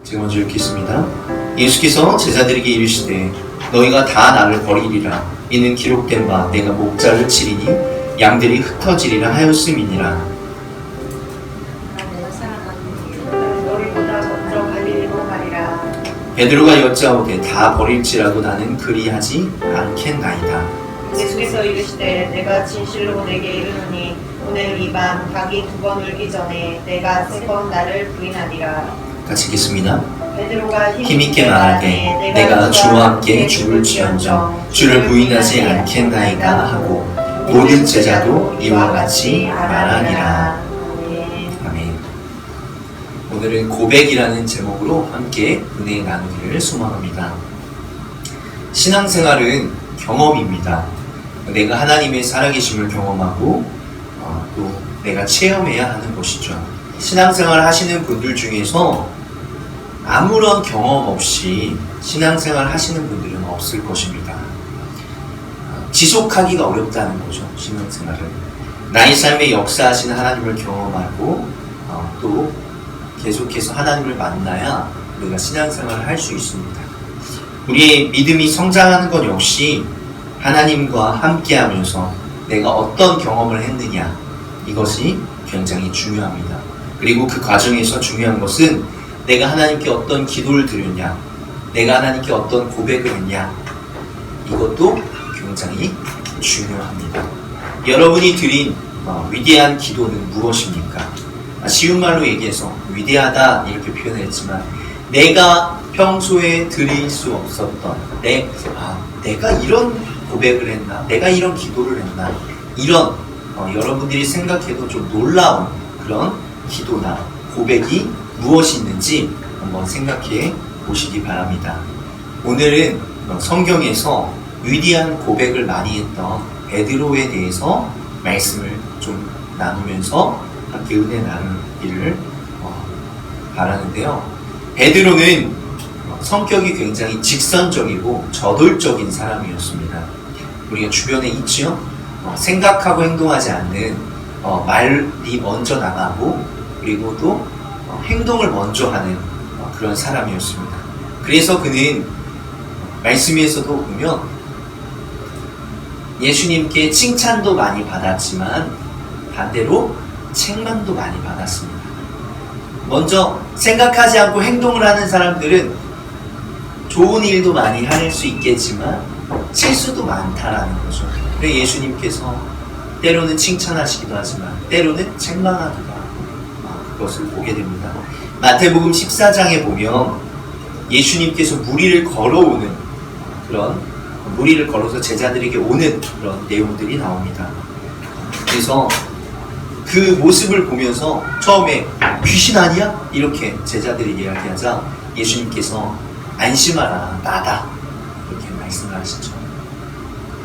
제가 먼저 읽겠습니다. 예수께서 제자들에게 이르시되 너희가 다 나를 버리리라. 이는 기록된 바 내가 목자를 치리니 양들이 흩어지리라 하였음이니라. 내가 사랑하는 너희보다 먼저 갈릴리로 가리라. 베드로가 여짜오되 다 버릴지라도 나는 그리하지 않겠나이다. 예수께서 이르시되 내가 진실로 내게 이르노니 오늘 이 밤 닭이 2번 울기 전에 내가 3번 나를 부인하리라. 같이 읽겠습니다. 베드로가 힘있게 말하되 내가 주와 함께 죽을지언정 주를 부인하지 않겠나이다 하고 모든 제자도 이와 같이 말하니라. 아멘. 오늘은 고백이라는 제목으로 함께 은혜 나누기를 소망합니다. 신앙생활은 경험입니다. 내가 하나님의 살아계심을 경험하고 또 내가 체험해야 하는 것이죠. 신앙생활 하시는 분들 중에서 아무런 경험 없이 신앙생활 하시는 분들은 없을 것입니다. 지속하기가 어렵다는 거죠. 신앙생활은 나의 삶에 역사하시는 하나님을 경험하고 또 계속해서 하나님을 만나야 우리가 신앙생활을 할 수 있습니다. 우리의 믿음이 성장하는 것 역시 하나님과 함께하면서 내가 어떤 경험을 했느냐, 이것이 굉장히 중요합니다. 그리고 그 과정에서 중요한 것은 내가 하나님께 어떤 기도를 드렸냐, 내가 하나님께 어떤 고백을 했냐, 이것도 굉장히 중요합니다. 여러분이 드린 위대한 기도는 무엇입니까? 쉬운 말로 얘기해서 위대하다 이렇게 표현했지만 내가 평소에 드릴 수 없었던 내가 이런 고백을 했나, 내가 이런 기도를 했나, 이런 여러분들이 생각해도 좀 놀라운 그런 기도나 고백이 무엇이 있는지 한번 생각해 보시기 바랍니다. 오늘은 성경에서 위대한 고백을 많이 했던 베드로에 대해서 말씀을 좀 나누면서 함께 은혜 나누기를 바라는데요. 베드로는 성격이 굉장히 직선적이고 저돌적인 사람이었습니다. 우리가 주변에 있죠? 생각하고 행동하지 않는 말이 먼저 나가고 그리고 또 행동을 먼저 하는 그런 사람이었습니다. 그래서 그는 말씀에서도 보면 예수님께 칭찬도 많이 받았지만 반대로 책망도 많이 받았습니다. 먼저 생각하지 않고 행동을 하는 사람들은 좋은 일도 많이 할 수 있겠지만 실수도 많다라는 거죠. 그래서 예수님께서 때로는 칭찬하시기도 하지만 때로는 책망하기도 하고 그것을 보게 됩니다. 마태복음 14장에 보면 예수님께서 무리를 걸어오는 그런 무리를 걸어서 제자들에게 오는 그런 내용들이 나옵니다. 그래서 그 모습을 보면서 처음에 귀신 아니야? 이렇게 제자들이 이야기하자 예수님께서 안심하라, 나다 이렇게 말씀을 하시죠.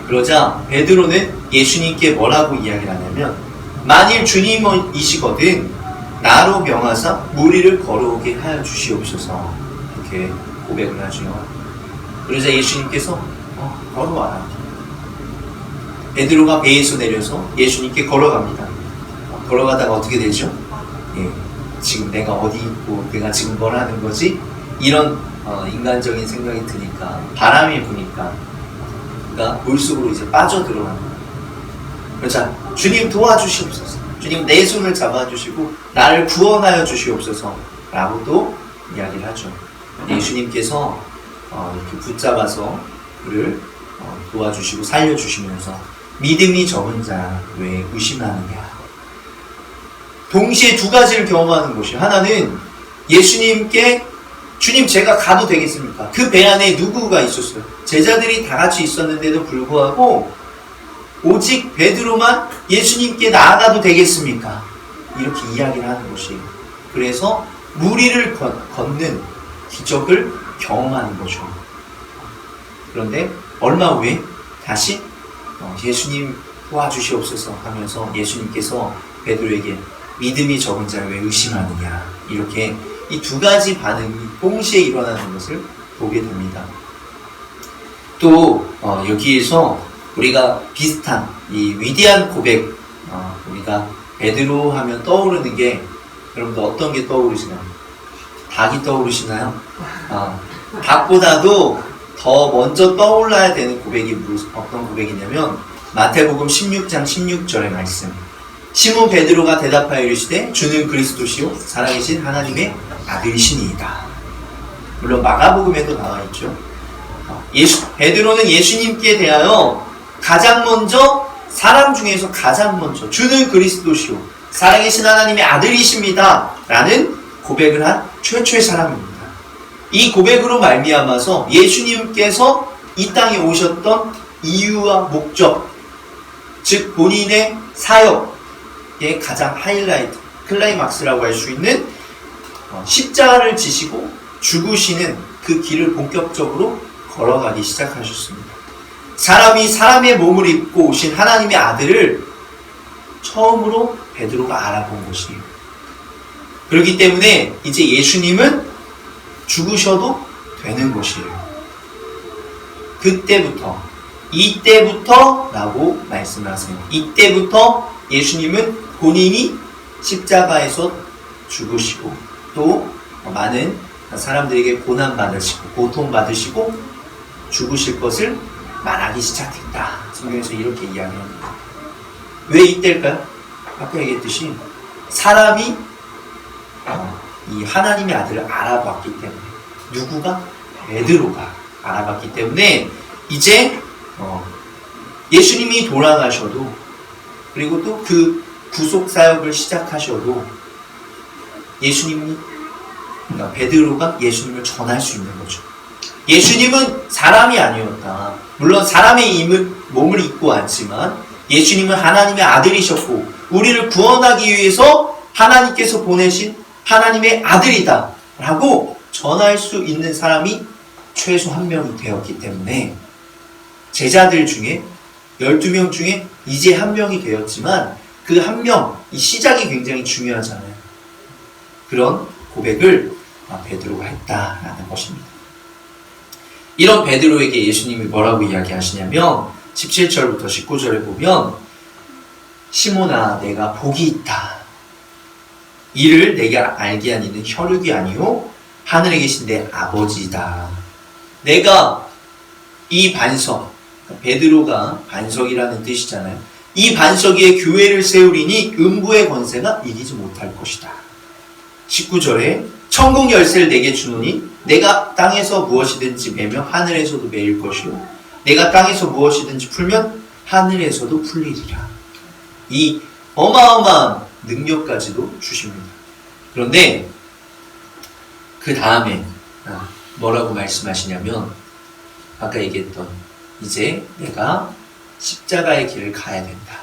그러자 베드로는 예수님께 뭐라고 이야기를 하냐면 만일 주님이시거든 나로 명하사 무리를 걸어오게 하여 주시옵소서 이렇게 고백을 하죠. 그러자 예수님께서 걸어와라. 베드로가 배에서 내려서 예수님께 걸어갑니다. 걸어가다가 어떻게 되죠? 지금 내가 어디 있고 내가 지금 뭘 하는 거지? 이런 인간적인 생각이 드니까 바람이 부니까 그가 물속으로 이제 빠져 들어가는 거예요. 그러자 주님 도와주시옵소서. 주님 내 손을 잡아주시고 나를 구원하여 주시옵소서 라고도 이야기를 하죠. 예수님께서 이렇게 붙잡아서 그를 도와주시고 살려주시면서 믿음이 적은 자 왜 의심하느냐. 동시에 두 가지를 경험하는 것이 하나는 예수님께 주님 제가 가도 되겠습니까? 그 배 안에 누구가 있었어요? 제자들이 다 같이 있었는데도 불구하고 오직 베드로만 예수님께 나아가도 되겠습니까? 이렇게 이야기를 하는 것이에요. 그래서 무리를 걷는 기적을 경험하는 거죠. 그런데 얼마 후에 다시 예수님 도와주시옵소서 하면서 예수님께서 베드로에게 믿음이 적은 자를 왜 의심하느냐 이렇게 이 두 가지 반응이 동시에 일어나는 것을 보게 됩니다. 또 여기에서 우리가 비슷한 이 위대한 고백 우리가 베드로 하면 떠오르는 게 여러분들 어떤 게 떠오르시나요? 닭이 떠오르시나요? 닭보다도 더 먼저 떠올라야 되는 고백이 어떤 고백이냐면 마태복음 16장 16절의 말씀. 시몬 베드로가 대답하여 이르시되 주는 그리스도시요 살아계신 하나님의 아들이시니이다. 물론 마가복음에도 나와 있죠. 베드로는 예수님께 대하여 가장 먼저, 사람 중에서 가장 먼저 주는 그리스도시요 살아계신 하나님의 아들이십니다 라는 고백을 한 최초의 사람입니다. 이 고백으로 말미암아서 예수님께서 이 땅에 오셨던 이유와 목적, 즉 본인의 사역의 가장 하이라이트, 클라이막스라고 할 수 있는 십자가를 지시고 죽으시는 그 길을 본격적으로 걸어가기 시작하셨습니다. 사람이 사람의 몸을 입고 오신 하나님의 아들을 처음으로 베드로가 알아본 것이에요. 그렇기 때문에 이제 예수님은 죽으셔도 되는 것이에요. 그때부터, 이때부터 라고 말씀하세요. 이때부터 예수님은 본인이 십자가에서 죽으시고 또 많은 사람들에게 고난받으시고 고통받으시고 죽으실 것을 말하기 시작했다. 성경에서 이렇게 이야기합니다. 왜 이때일까요? 아까 얘기했듯이 사람이 이 하나님의 아들을 알아봤기 때문에, 누구가? 베드로가 알아봤기 때문에 이제 예수님이 돌아가셔도, 그리고 또 그 구속사역을 시작하셔도 예수님이, 그러니까 베드로가 예수님을 전할 수 있는 거죠. 예수님은 사람이 아니었다. 물론 사람의 몸을 입고 왔지만 예수님은 하나님의 아들이셨고 우리를 구원하기 위해서 하나님께서 보내신 하나님의 아들이다 라고 전할 수 있는 사람이 최소 한 명이 되었기 때문에 제자들 중에 12명 중에 이제 한 명이 되었지만 그 한 명, 이 시작이 굉장히 중요하잖아요. 그런 고백을 베드로가 했다라는 것입니다. 이런 베드로에게 예수님이 뭐라고 이야기하시냐면 17절부터 19절에 보면 시몬아 내가 복이 있다. 이를 내게 알게 한 이는 혈육이 아니요 하늘에 계신 내 아버지다. 내가 이 반석, 베드로가 반석이라는 뜻이잖아요. 이 반석 위에 교회를 세우리니 음부의 권세가 이기지 못할 것이다. 19절에 천국 열쇠를 내게 주노니 내가 땅에서 무엇이든지 매면 하늘에서도 매일 것이요 내가 땅에서 무엇이든지 풀면 하늘에서도 풀리리라. 이 어마어마한 능력까지도 주십니다. 그런데 그 다음에 뭐라고 말씀하시냐면 아까 얘기했던 이제 내가 십자가의 길을 가야 된다.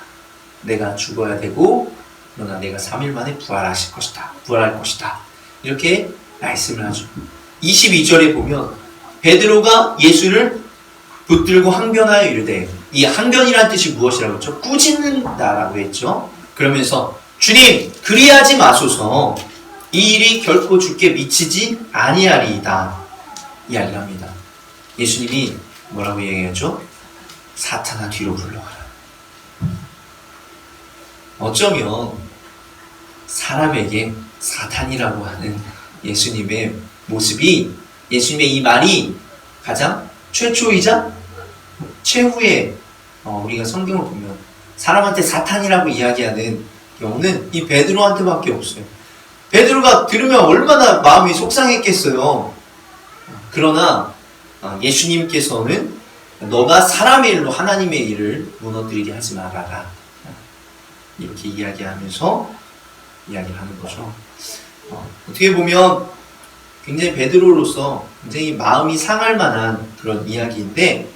내가 죽어야 되고 그러나 내가 3일 만에 부활할 것이다. 이렇게 말씀을 하죠. 22절에 보면 베드로가 예수를 붙들고 항변하여 이르되, 이 항변이란 뜻이 무엇이라고 했죠? 꾸짖는다라고 했죠. 그러면서 주님 그리하지 마소서, 이 일이 결코 주께 미치지 아니하리이다 이야기를 합니다. 예수님이 뭐라고 얘기했죠? 사탄아 뒤로 물러가라. 어쩌면 사람에게 사탄이라고 하는 예수님의 모습이, 예수님의 이 말이 가장 최초이자 최후의 우리가 성경을 보면 사람한테 사탄이라고 이야기하는 경우는 이 베드로한테밖에 없어요. 베드로가 들으면 얼마나 마음이 속상했겠어요. 그러나 예수님께서는 너가 사람의 일로 하나님의 일을 무너뜨리게 하지 말아라. 이렇게 이야기하면서 이야기를 하는 거죠. 어떻게 보면 굉장히 베드로로서 굉장히 마음이 상할 만한 그런 이야기인데,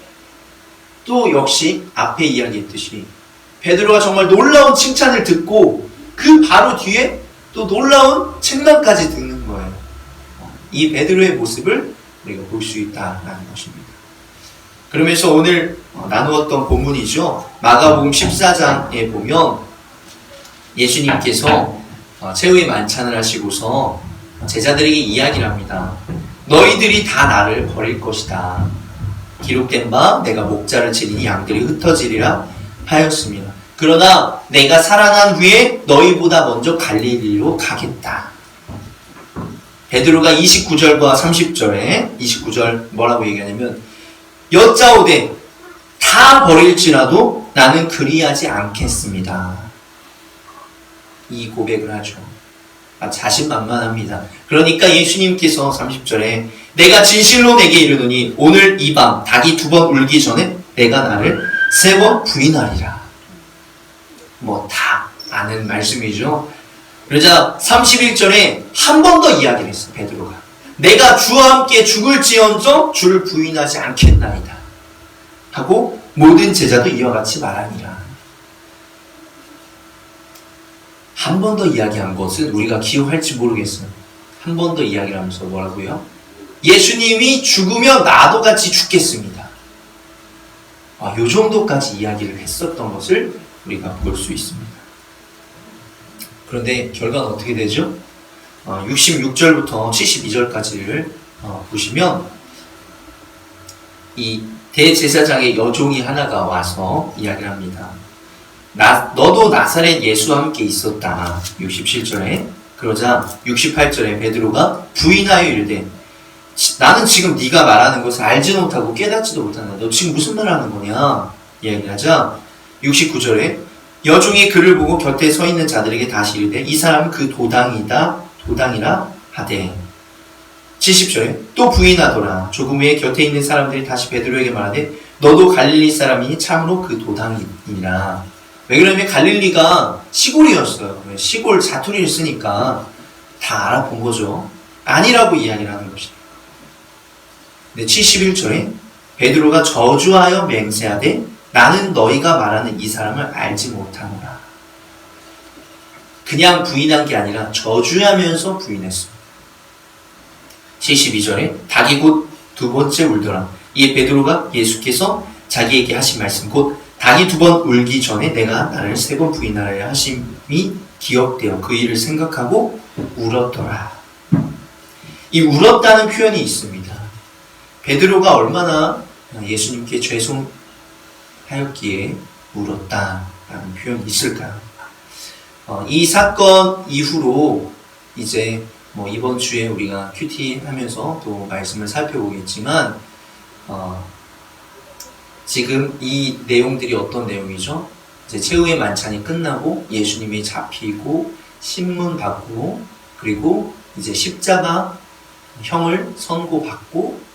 또 역시 앞에 이야기했듯이 베드로가 정말 놀라운 칭찬을 듣고 그 바로 뒤에 또 놀라운 책망까지 듣는 거예요. 이 베드로의 모습을 우리가 볼 수 있다는 것입니다. 그러면서 오늘 나누었던 본문이죠. 마가복음 14장에 보면 예수님께서 최후의 만찬을 하시고서 제자들에게 이야기를 합니다. 너희들이 다 나를 버릴 것이다. 기록된 바 내가 목자를 치리니 양들이 흩어지리라 하였습니다. 그러나 내가 살아난 후에 너희보다 먼저 갈릴리로 가겠다. 베드로가 29절과 30절에 29절 뭐라고 얘기하냐면 여짜오되 다 버릴지라도 나는 그리하지 않겠습니다. 이 고백을 하죠. 자신만만합니다. 그러니까 예수님께서 30절에 내가 진실로 내게 이르노니 오늘 이 밤 닭이 2번 울기 전에 내가 나를 3번 부인하리라. 뭐 다 아는 말씀이죠. 그러자 31절에 한 번 더 이야기를 했어. 베드로가 내가 주와 함께 죽을지언정 주를 부인하지 않겠나이다 하고 모든 제자도 이와 같이 말하니라. 한 번 더 이야기한 것은 우리가 기억할지 모르겠어요. 한 번 더 이야기를 하면서 뭐라고요? 예수님이 죽으면 나도 같이 죽겠습니다. 요 정도까지 이야기를 했었던 것을 우리가 볼 수 있습니다. 그런데 결과는 어떻게 되죠? 66절부터 72절까지를 보시면 이 대제사장의 여종이 하나가 와서 이야기를 합니다. 너도 나사렛 예수와 함께 있었다. 67절에. 그러자 68절에 베드로가 부인하여 이르되 나는 지금 네가 말하는 것을 알지 못하고 깨닫지도 못한다. 너 지금 무슨 말 하는 거냐? 이야기를 하자 69절에 여종이 그를 보고 곁에 서 있는 자들에게 다시 이르되 이 사람은 그 도당이라 하되 70절에 또 부인하더라. 조금 후에 곁에 있는 사람들이 다시 베드로에게 말하되 너도 갈릴리 사람이니 참으로 그 도당이니라. 왜 그러냐면 갈릴리가 시골이었어요. 시골 사투리를 쓰니까 다 알아본 거죠. 아니라고 이야기를 하는 것이죠. 근데 71절에 베드로가 저주하여 맹세하되 나는 너희가 말하는 이 사람을 알지 못하노라. 그냥 부인한 게 아니라 저주하면서 부인했어. 72절에 닭이 곧 2번째 울더라. 이에 베드로가 예수께서 자기에게 하신 말씀 곧 닭이 2번 울기 전에 내가 나를 3번 부인하라 하심이 기억되어 그 일을 생각하고 울었더라. 이 울었다는 표현이 있습니다. 베드로가 얼마나 예수님께 죄송하였기에 울었다라는 표현이 있을까요? 이 사건 이후로 이제 이번 주에 우리가 큐티 하면서 또 말씀을 살펴보겠지만 지금 이 내용들이 어떤 내용이죠? 이제 최후의 만찬이 끝나고 예수님이 잡히고 신문 받고 그리고 이제 십자가 형을 선고받고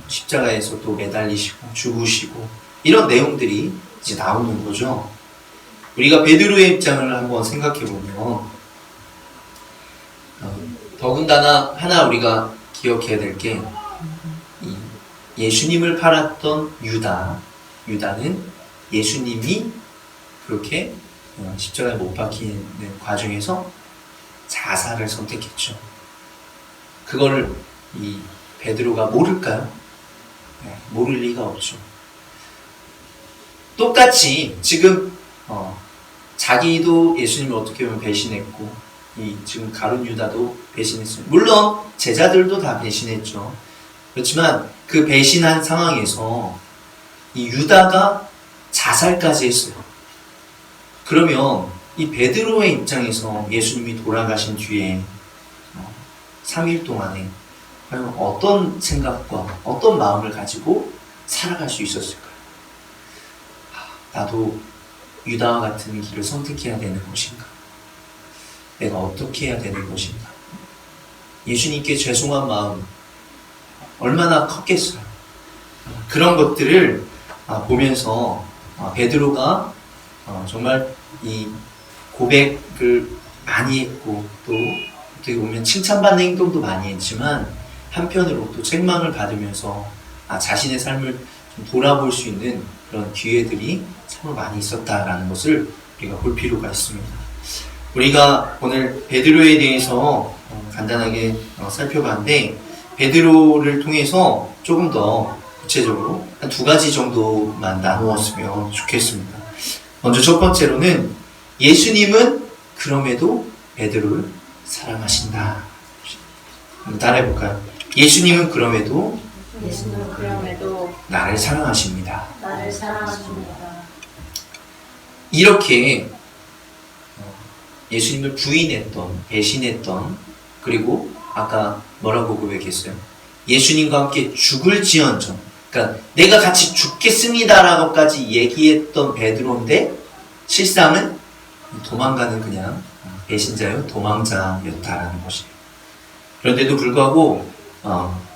십자가에서 또 매달리시고 죽으시고 이런 내용들이 이제 나오는 거죠. 우리가 베드로의 입장을 한번 생각해 보면 더군다나 하나 우리가 기억해야 될 게 예수님을 팔았던 유다는 예수님이 그렇게 십자가에 못 박히는 과정에서 자살을 선택했죠. 그걸 이 베드로가 모를까요? 모를 리가 없죠. 똑같이 지금 자기도 예수님을 어떻게 보면 배신했고 지금 가룟 유다도 배신했어요. 물론 제자들도 다 배신했죠. 그렇지만 그 배신한 상황에서 이 유다가 자살까지 했어요. 그러면 이 베드로의 입장에서 예수님이 돌아가신 뒤에 3일 동안에 과연 어떤 생각과 어떤 마음을 가지고 살아갈 수 있었을까요? 나도 유다와 같은 길을 선택해야 되는 것인가? 내가 어떻게 해야 되는 것인가? 예수님께 죄송한 마음 얼마나 컸겠어요. 그런 것들을 보면서 베드로가 정말 이 고백을 많이 했고 또 어떻게 보면 칭찬받는 행동도 많이 했지만 한편으로 또 책망을 받으면서 자신의 삶을 좀 돌아볼 수 있는 그런 기회들이 참 많이 있었다라는 것을 우리가 볼 필요가 있습니다. 우리가 오늘 베드로에 대해서 간단하게 살펴봤는데 베드로를 통해서 조금 더 구체적으로 한 2가지 정도만 나누었으면 좋겠습니다. 먼저 첫 번째로는 예수님은 그럼에도 베드로를 사랑하신다. 한번 따라해볼까요? 예수님은 그럼에도 나를 사랑하십니다. 이렇게 예수님을 부인했던, 배신했던, 그리고 아까 뭐라고 고백했어요? 예수님과 함께 죽을지언정. 그러니까 내가 같이 죽겠습니다라고까지 얘기했던 베드로인데 실상은 도망가는 그냥 배신자요 도망자였다라는 것이에요. 그런데도 불구하고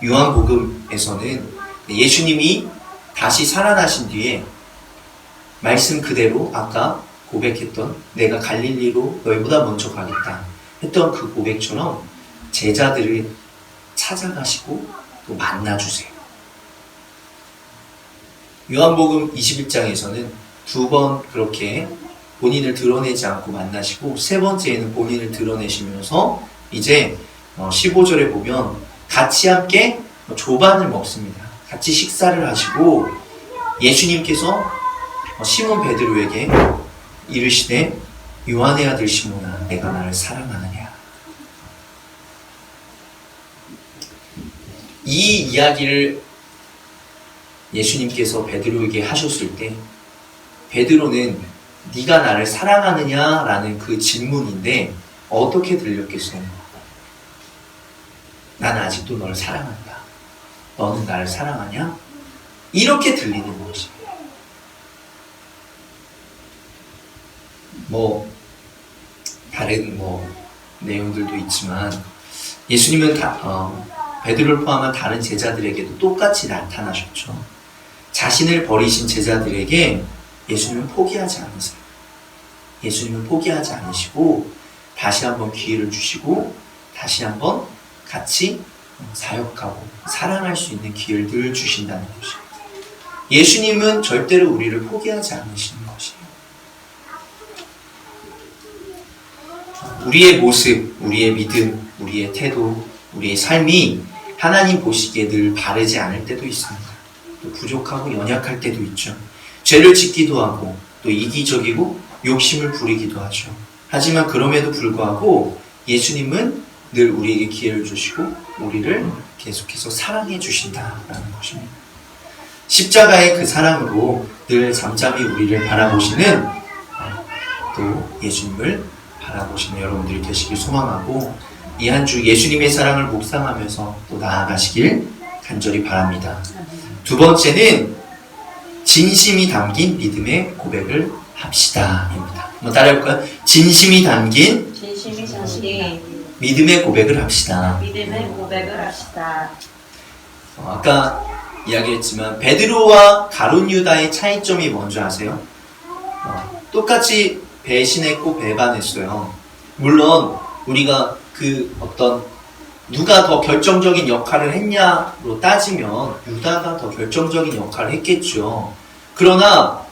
요한복음에서는 예수님이 다시 살아나신 뒤에 말씀 그대로 아까 고백했던 내가 갈릴리로 너희보다 먼저 가겠다 했던 그 고백처럼 제자들을 찾아가시고 또 만나주세요. 요한복음 21장에서는 2번 그렇게 본인을 드러내지 않고 만나시고 세 번째에는 본인을 드러내시면서 이제 15절에 보면 같이 함께 조반을 먹습니다. 같이 식사를 하시고 예수님께서 시몬 베드로에게 이르시되 요한의 아들 시몬아 내가 나를 사랑하느냐. 이 이야기를 예수님께서 베드로에게 하셨을 때 베드로는 네가 나를 사랑하느냐라는 그 질문인데 어떻게 들렸겠어요? 나는 아직도 너를 사랑한다. 너는 나를 사랑하냐? 이렇게 들리는 거지. 다른 내용들도 있지만 예수님은 베드로를 포함한 다른 제자들에게도 똑같이 나타나셨죠. 자신을 버리신 제자들에게 예수님은 포기하지 않으세요. 예수님은 포기하지 않으시고 다시 한번 기회를 주시고 다시 한번 같이 사역하고 사랑할 수 있는 기회를 늘 주신다는 것이에요. 예수님은 절대로 우리를 포기하지 않으시는 것이에요. 우리의 모습, 우리의 믿음, 우리의 태도, 우리의 삶이 하나님 보시기에 늘 바르지 않을 때도 있습니다. 또 부족하고 연약할 때도 있죠. 죄를 짓기도 하고 또 이기적이고 욕심을 부리기도 하죠. 하지만 그럼에도 불구하고 예수님은 늘 우리에게 기회를 주시고 우리를 계속해서 사랑해 주신다라는 것입니다. 십자가의 그 사랑으로 늘 잠잠히 우리를 바라보시는 또 예수님을 바라보시는 여러분들이 되시길 소망하고 이 한 주 예수님의 사랑을 묵상하면서 또 나아가시길 간절히 바랍니다. 두 번째는 진심이 담긴 믿음의 고백을 합시다 입니다. 한번 따라해볼까요? 진심이 담긴 믿음의 고백을 합시다. 믿음의 고백을 합시다. 아까 이야기했지만 베드로와 가룟 유다의 차이점이 뭔지 아세요? 똑같이 배신했고 배반했어요. 물론 우리가 그 어떤 누가 더 결정적인 역할을 했냐로 따지면 유다가 더 결정적인 역할을 했겠죠. 그러나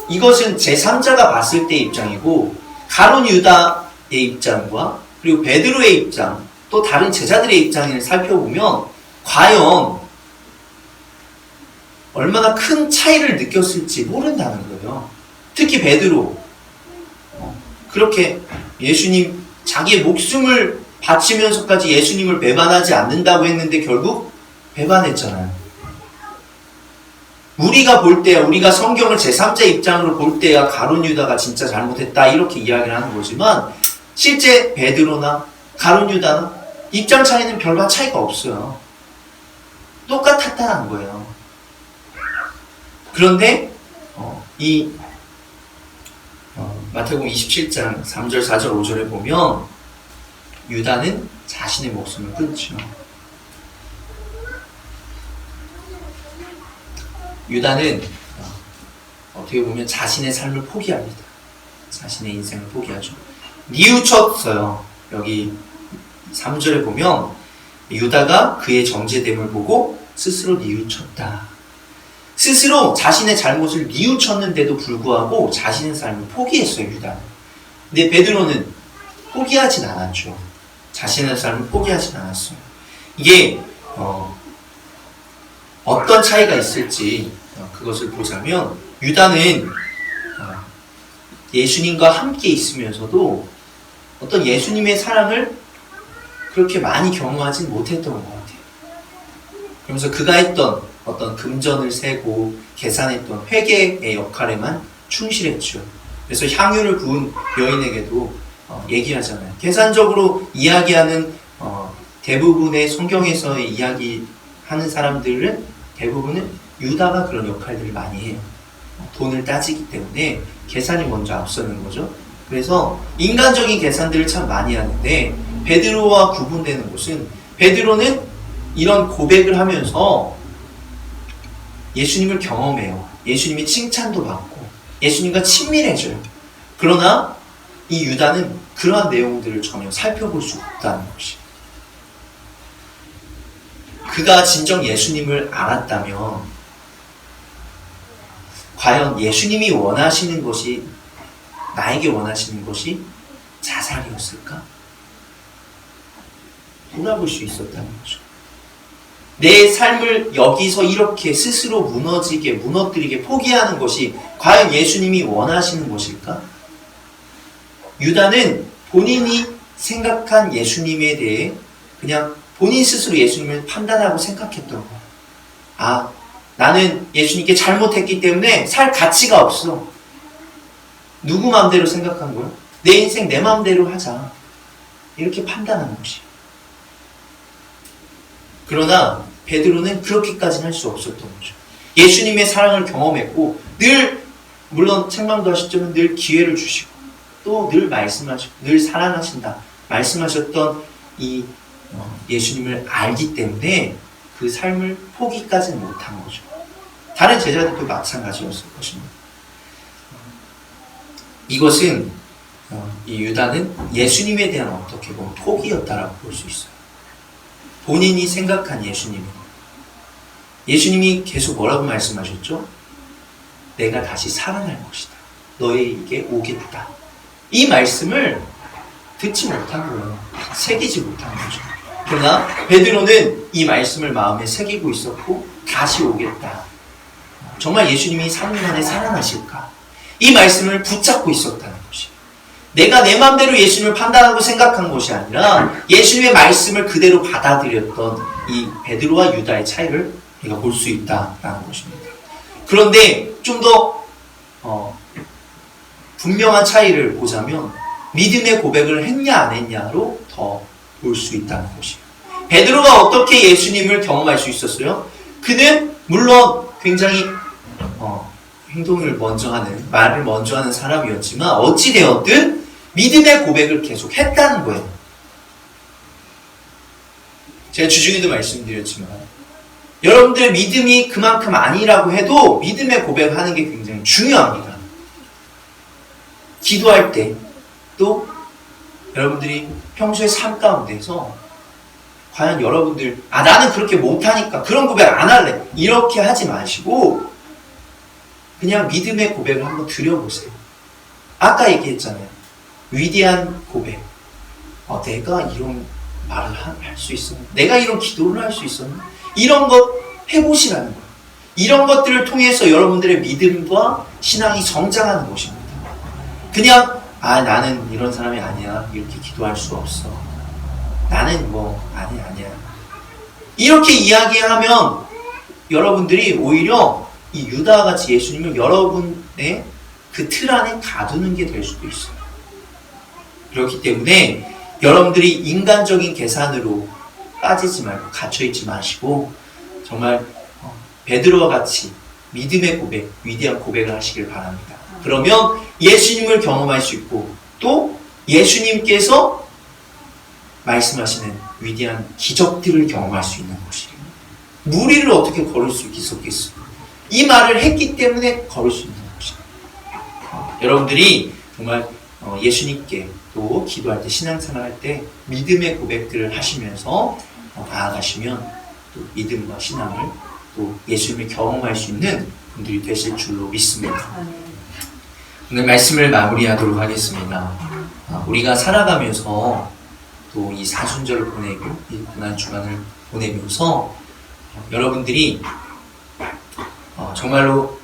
이것은 제3자가 봤을 때의 입장이고 가룟 유다의 입장과 그리고 베드로의 입장 또 다른 제자들의 입장을 살펴보면 과연 얼마나 큰 차이를 느꼈을지 모른다는 거예요. 특히 베드로 그렇게 예수님 자기의 목숨을 바치면서까지 예수님을 배반하지 않는다고 했는데 결국 배반했잖아요. 우리가 볼 때야 우리가 성경을 제3자 입장으로 볼 때야 가룟 유다가 진짜 잘못했다 이렇게 이야기를 하는 거지만 실제 베드로나 가룟 유다나 입장 차이는 별반 차이가 없어요. 똑같았다는 거예요. 그런데 이 마태복음 27장 3절, 4절, 5절에 보면 유다는 자신의 목숨을 끊죠. 유다는 어떻게 보면 자신의 삶을 포기합니다. 자신의 인생을 포기하죠. 뉘우쳤어요. 여기 3절에 보면 유다가 그의 정죄됨을 보고 스스로 뉘우쳤다. 스스로 자신의 잘못을 뉘우쳤는데도 불구하고 자신의 삶을 포기했어요. 유다는. 근데 베드로는 포기하진 않았죠. 자신의 삶을 포기하진 않았어요. 이게 어떤 차이가 있을지 그것을 보자면 유다는 예수님과 함께 있으면서도 어떤 예수님의 사랑을 그렇게 많이 경험하진 못했던 것 같아요. 그러면서 그가 했던 어떤 금전을 세고 계산했던 회계의 역할에만 충실했죠. 그래서 향유를 부은 여인에게도 얘기하잖아요. 계산적으로 이야기하는 대부분의 성경에서의 이야기하는 사람들은 대부분은 유다가 그런 역할들을 많이 해요. 돈을 따지기 때문에 계산이 먼저 앞서는 거죠. 그래서 인간적인 계산들을 참 많이 하는데 베드로와 구분되는 것은 베드로는 이런 고백을 하면서 예수님을 경험해요. 예수님이 칭찬도 받고 예수님과 친밀해져요. 그러나 이 유다는 그러한 내용들을 전혀 살펴볼 수 없다는 것이에요. 그가 진정 예수님을 알았다면 과연 예수님이 원하시는 것이 나에게 원하시는 것이 자살이었을까? 돌아볼 수 있었다는 거죠. 내 삶을 여기서 이렇게 스스로 무너뜨리게 포기하는 것이 과연 예수님이 원하시는 것일까? 유다는 본인이 생각한 예수님에 대해 그냥 본인 스스로 예수님을 판단하고 생각했던 거야. 아, 나는 예수님께 잘못했기 때문에 살 가치가 없어. 누구 마음대로 생각한 거야? 내 인생 내 마음대로 하자. 이렇게 판단하는 것이. 그러나 베드로는 그렇게까지는 할 수 없었던 거죠. 예수님의 사랑을 경험했고 늘 물론 책망도 하셨지만 늘 기회를 주시고 또 늘 말씀하시고 늘 사랑하신다 말씀하셨던 이 예수님을 알기 때문에 그 삶을 포기까지는 못한 거죠. 다른 제자들도 마찬가지였을 것입니다. 이것은 이 유다는 예수님에 대한 어떻게 보면 포기였다라고 볼 수 있어요. 본인이 생각한 예수님이 계속 뭐라고 말씀하셨죠? 내가 다시 살아날 것이다. 너에게 오겠다. 이 말씀을 듣지 못한 거예요. 새기지 못한 거죠. 그러나 베드로는 이 말씀을 마음에 새기고 있었고 다시 오겠다. 정말 예수님이 3년 만에 살아나실까? 이 말씀을 붙잡고 있었다는 것이. 내가 내 마음대로 예수님을 판단하고 생각한 것이 아니라 예수님의 말씀을 그대로 받아들였던 이 베드로와 유다의 차이를 우리가 볼 수 있다는 것입니다. 그런데 좀 더 분명한 차이를 보자면 믿음의 고백을 했냐 안 했냐로 더 볼 수 있다는 것이에요. 베드로가 어떻게 예수님을 경험할 수 있었어요? 그는 물론 굉장히 행동을 먼저 하는, 말을 먼저 하는 사람이었지만 어찌되었든 믿음의 고백을 계속 했다는 거예요. 제가 주중에도 말씀드렸지만 여러분들의 믿음이 그만큼 아니라고 해도 믿음의 고백을 하는 게 굉장히 중요합니다. 기도할 때 또 여러분들이 평소의 삶 가운데서 과연 여러분들 나는 그렇게 못하니까 그런 고백 안 할래 이렇게 하지 마시고 그냥 믿음의 고백을 한번 드려보세요. 아까 얘기했잖아요. 위대한 고백. 내가 이런 말을 할 수 있었나? 내가 이런 기도를 할 수 있었나? 이런 것 해보시라는 거예요. 이런 것들을 통해서 여러분들의 믿음과 신앙이 성장하는 것입니다. 그냥 나는 이런 사람이 아니야. 이렇게 기도할 수 없어. 나는 아니야. 이렇게 이야기하면 여러분들이 오히려 이 유다와 같이 예수님을 여러분의 그 틀 안에 가두는 게 될 수도 있어요. 그렇기 때문에 여러분들이 인간적인 계산으로 빠지지 말고 갇혀있지 마시고 정말 베드로와 같이 믿음의 고백, 위대한 고백을 하시길 바랍니다. 그러면 예수님을 경험할 수 있고 또 예수님께서 말씀하시는 위대한 기적들을 경험할 수 있는 것이에요. 무리를 어떻게 걸을 수 있었겠어요? 이 말을 했기 때문에 걸을 수 있는 것입니다. 여러분들이 정말 예수님께 또 기도할 때 신앙생활 할 때 믿음의 고백들을 하시면서 나아가시면 또 믿음과 신앙을 또 예수님을 경험할 수 있는 분들이 되실 줄로 믿습니다. 오늘 말씀을 마무리하도록 하겠습니다. 우리가 살아가면서 또 이 사순절을 보내고 이 고난주간을 보내면서 여러분들이 정말로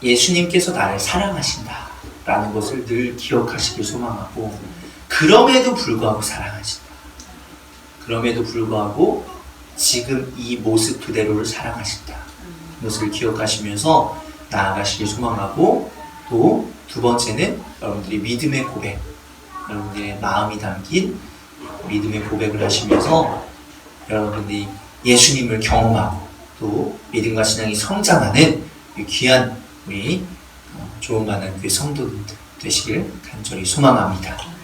예수님께서 나를 사랑하신다 라는 것을 늘 기억하시길 소망하고 그럼에도 불구하고 사랑하신다. 그럼에도 불구하고 지금 이 모습 그대로를 사랑하신다. 이것을 기억하시면서 나아가시길 소망하고 또 두 번째는 여러분들이 믿음의 고백, 여러분들의 마음이 담긴 믿음의 고백을 하시면서 여러분들이 예수님을 경험하고 또 믿음과 신앙이 성장하는 귀한 우리 좋은 만한 그 성도 되시길 간절히 소망합니다.